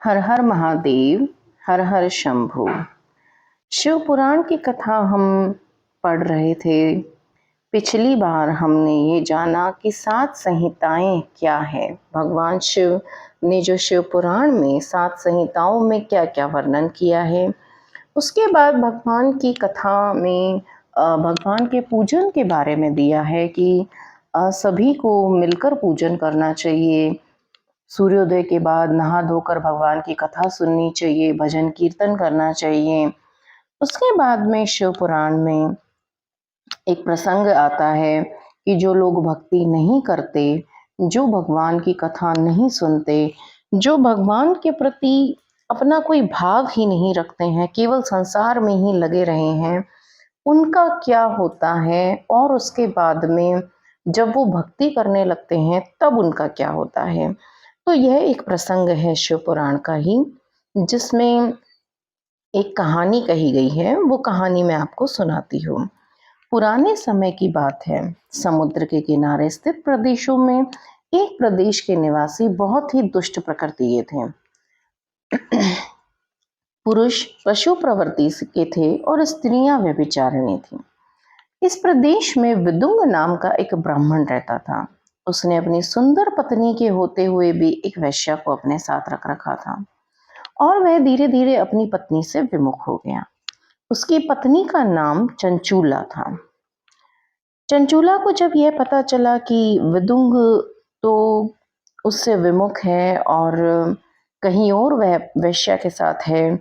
हर हर महादेव, हर हर शंभू। शिव पुराण की कथा हम पढ़ रहे थे। पिछली बार हमने ये जाना कि 7 संहिताएं क्या है। भगवान शिव ने जो शिव पुराण में 7 संहिताओं में क्या क्या वर्णन किया है। उसके बाद भगवान की कथा में भगवान के पूजन के बारे में दिया है कि सभी को मिलकर पूजन करना चाहिए। सूर्योदय के बाद नहा धोकर भगवान की कथा सुननी चाहिए, भजन कीर्तन करना चाहिए। उसके बाद में शिव पुराण में एक प्रसंग आता है कि जो लोग भक्ति नहीं करते, जो भगवान की कथा नहीं सुनते, जो भगवान के प्रति अपना कोई भाव ही नहीं रखते हैं, केवल संसार में ही लगे रहे हैं, उनका क्या होता है। और उसके बाद में जब वो भक्ति करने लगते हैं तब उनका क्या होता है। तो यह एक प्रसंग है शिव पुराण का ही, जिसमें एक कहानी कही गई है। वो कहानी मैं आपको सुनाती हूँ। पुराने समय की बात है। समुद्र के किनारे स्थित प्रदेशों में एक प्रदेश के निवासी बहुत ही दुष्ट प्रकृति के थे। पुरुष पशु प्रवृत्ति के थे और स्त्रियां व्यभिचारिणी थीं। इस प्रदेश में विदुंग नाम का एक ब्राह्मण रहता था। उसने अपनी सुंदर पत्नी के होते हुए भी एक वैश्या को अपने साथ रख रखा था और वह धीरे धीरे अपनी पत्नी से विमुख हो गया। उसकी पत्नी का नाम चंचूला था। चंचूला को जब यह पता चला कि विदुंग तो उससे विमुख है और कहीं और वह वैश्या के साथ है,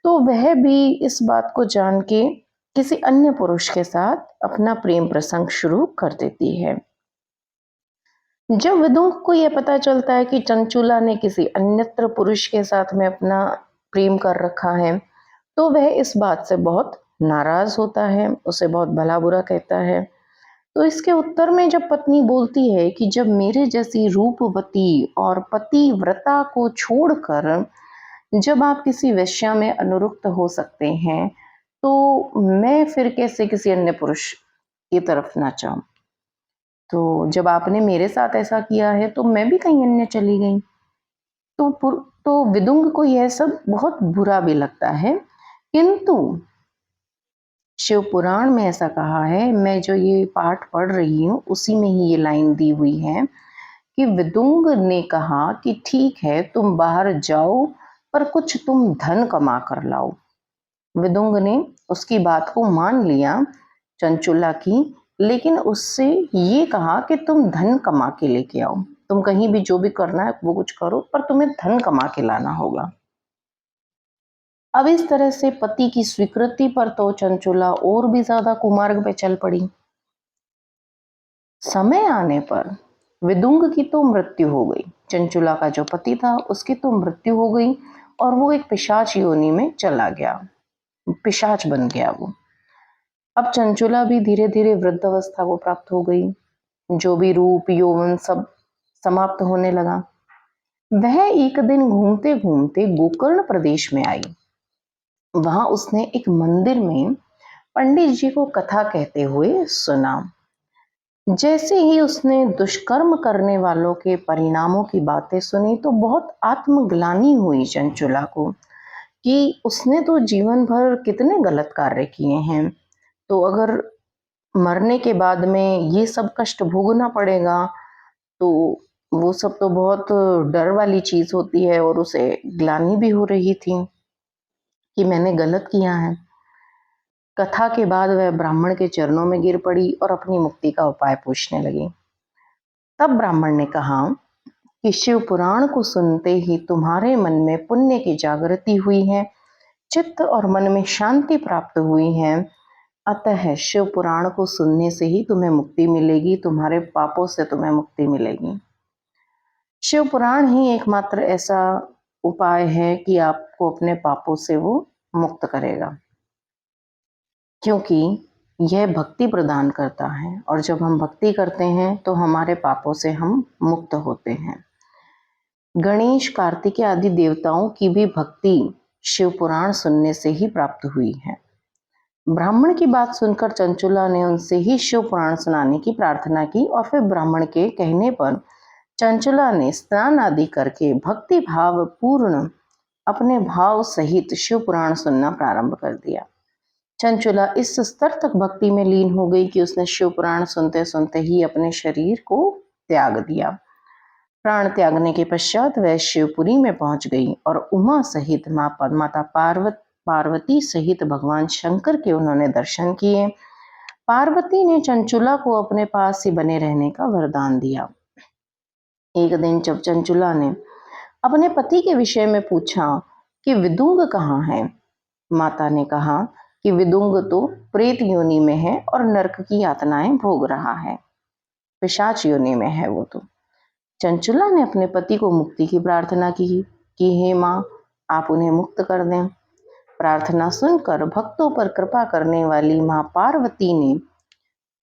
तो वह भी इस बात को जान के किसी अन्य पुरुष के साथ अपना प्रेम प्रसंग शुरू कर देती है। जब विदुंग को यह पता चलता है कि चंचूला ने किसी अन्यत्र पुरुष के साथ में अपना प्रेम कर रखा है, तो वह इस बात से बहुत नाराज होता है, उसे बहुत भला बुरा कहता है। तो इसके उत्तर में जब पत्नी बोलती है कि जब मेरे जैसी रूपवती और पतिव्रता को छोड़कर जब आप किसी वेश्या में अनुरक्त हो सकते हैं, तो मैं फिर कैसे किसी अन्य पुरुष की तरफ ना चाहूं। तो जब आपने मेरे साथ ऐसा किया है तो मैं भी कहीं अन्य चली गई। तो विदुंग को यह सब बहुत बुरा भी लगता है। किंतु शिव पुराण में ऐसा कहा है, मैं जो ये पाठ पढ़ रही हूँ उसी में ही ये लाइन दी हुई है कि विदुंग ने कहा कि ठीक है, तुम बाहर जाओ पर कुछ तुम धन कमा कर लाओ। विदुंग ने उसकी बात को मान लिया चंचुला की, लेकिन उससे ये कहा कि तुम धन कमा के लेके आओ। तुम कहीं भी जो भी करना है वो कुछ करो, पर तुम्हें धन कमा के लाना होगा। अब इस तरह से पति की स्वीकृति पर तो चंचुला और भी ज्यादा कुमार्ग पे चल पड़ी। समय आने पर विदुंग की तो मृत्यु हो गई। चंचुला का जो पति था उसकी तो मृत्यु हो गई और वो एक पिशाच योनि में चला गया, पिशाच बन गया वो। अब चंचुला भी धीरे धीरे वृद्धावस्था को प्राप्त हो गई। जो भी रूप यौवन सब समाप्त होने लगा। वह एक दिन घूमते घूमते गोकर्ण प्रदेश में आई। वहां उसने एक मंदिर में पंडित जी को कथा कहते हुए सुना। जैसे ही उसने दुष्कर्म करने वालों के परिणामों की बातें सुनी तो बहुत आत्मग्लानि हुई चंचुला को कि उसने तो जीवन भर कितने गलत कार्य किए हैं, तो अगर मरने के बाद में ये सब कष्ट भोगना पड़ेगा तो वो सब तो बहुत डर वाली चीज होती है। और उसे ग्लानि भी हो रही थी कि मैंने गलत किया है। कथा के बाद वह ब्राह्मण के चरणों में गिर पड़ी और अपनी मुक्ति का उपाय पूछने लगी। तब ब्राह्मण ने कहा कि शिव पुराण को सुनते ही तुम्हारे मन में पुण्य की जागृति हुई है, चित्त और मन में शांति प्राप्त हुई है। अतः शिव पुराण को सुनने से ही तुम्हें मुक्ति मिलेगी, तुम्हारे पापों से तुम्हें मुक्ति मिलेगी। शिव पुराण ही एकमात्र ऐसा उपाय है कि आपको अपने पापों से वो मुक्त करेगा, क्योंकि यह भक्ति प्रदान करता है और जब हम भक्ति करते हैं तो हमारे पापों से हम मुक्त होते हैं। गणेश, कार्तिकेय आदि देवताओं की भी भक्ति शिव पुराण सुनने से ही प्राप्त हुई है। ब्राह्मण की बात सुनकर चंचुला ने उनसे ही शिव पुराण सुनाने की प्रार्थना की और फिर ब्राह्मण के कहने पर चंचुला ने स्नान आदि करके भक्ति भाव पूर्ण अपने भाव सहित शिव पुराण सुनना प्रारंभ कर दिया। चंचुला इस स्तर तक भक्ति में लीन हो गई कि उसने शिव पुराण सुनते सुनते ही अपने शरीर को त्याग दिया। प्राण त्यागने के पश्चात वह शिवपुरी में पहुंच गई और उमा सहित माता पार्वती सहित भगवान शंकर के उन्होंने दर्शन किए। पार्वती ने चंचुला को अपने पास ही बने रहने का वरदान दिया। एक दिन जब चंचुला ने अपने पति के विषय में पूछा कि विदुंग कहाँ है, माता ने कहा कि विदुंग तो प्रेत योनि में है और नरक की यातनाएं भोग रहा है, पिशाच योनि में है वो तो। चंचुला ने अपने पति को मुक्ति की प्रार्थना की कि हे माँ, आप उन्हें मुक्त कर दें। प्रार्थना सुनकर भक्तों पर कृपा करने वाली माँ पार्वती ने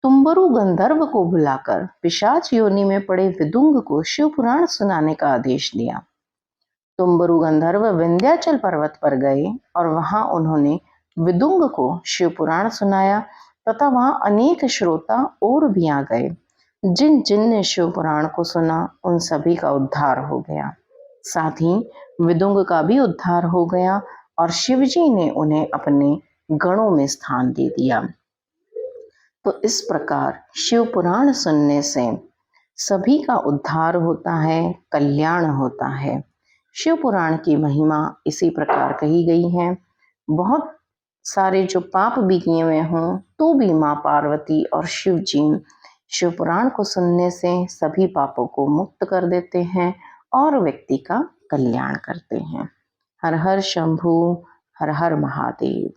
तुम्बरु गंधर्व को बुलाकर पिशाच योनि में पड़े विदुंग को शिव पुराण सुनाने का आदेश दिया। तुम्बरु गंधर्व विंध्याचल पर्वत पर गए और वहां उन्होंने विदुंग को शिव पुराण सुनाया तथा वहां अनेक श्रोता और भी आ गए। जिन जिन ने शिव पुराण को सुना उन सभी का उद्धार हो गया, साथ ही विदुंग का भी उद्धार हो गया और शिवजी ने उन्हें अपने गणों में स्थान दे दिया। तो इस प्रकार शिव पुराण सुनने से सभी का उद्धार होता है, कल्याण होता है। शिव पुराण की महिमा इसी प्रकार कही गई है। बहुत सारे जो पाप भी किए हुए हों तो भी माँ पार्वती और शिव जी शिव पुराण को सुनने से सभी पापों को मुक्त कर देते हैं और व्यक्ति का कल्याण करते हैं। हर हर शंभू, हर हर महादेव।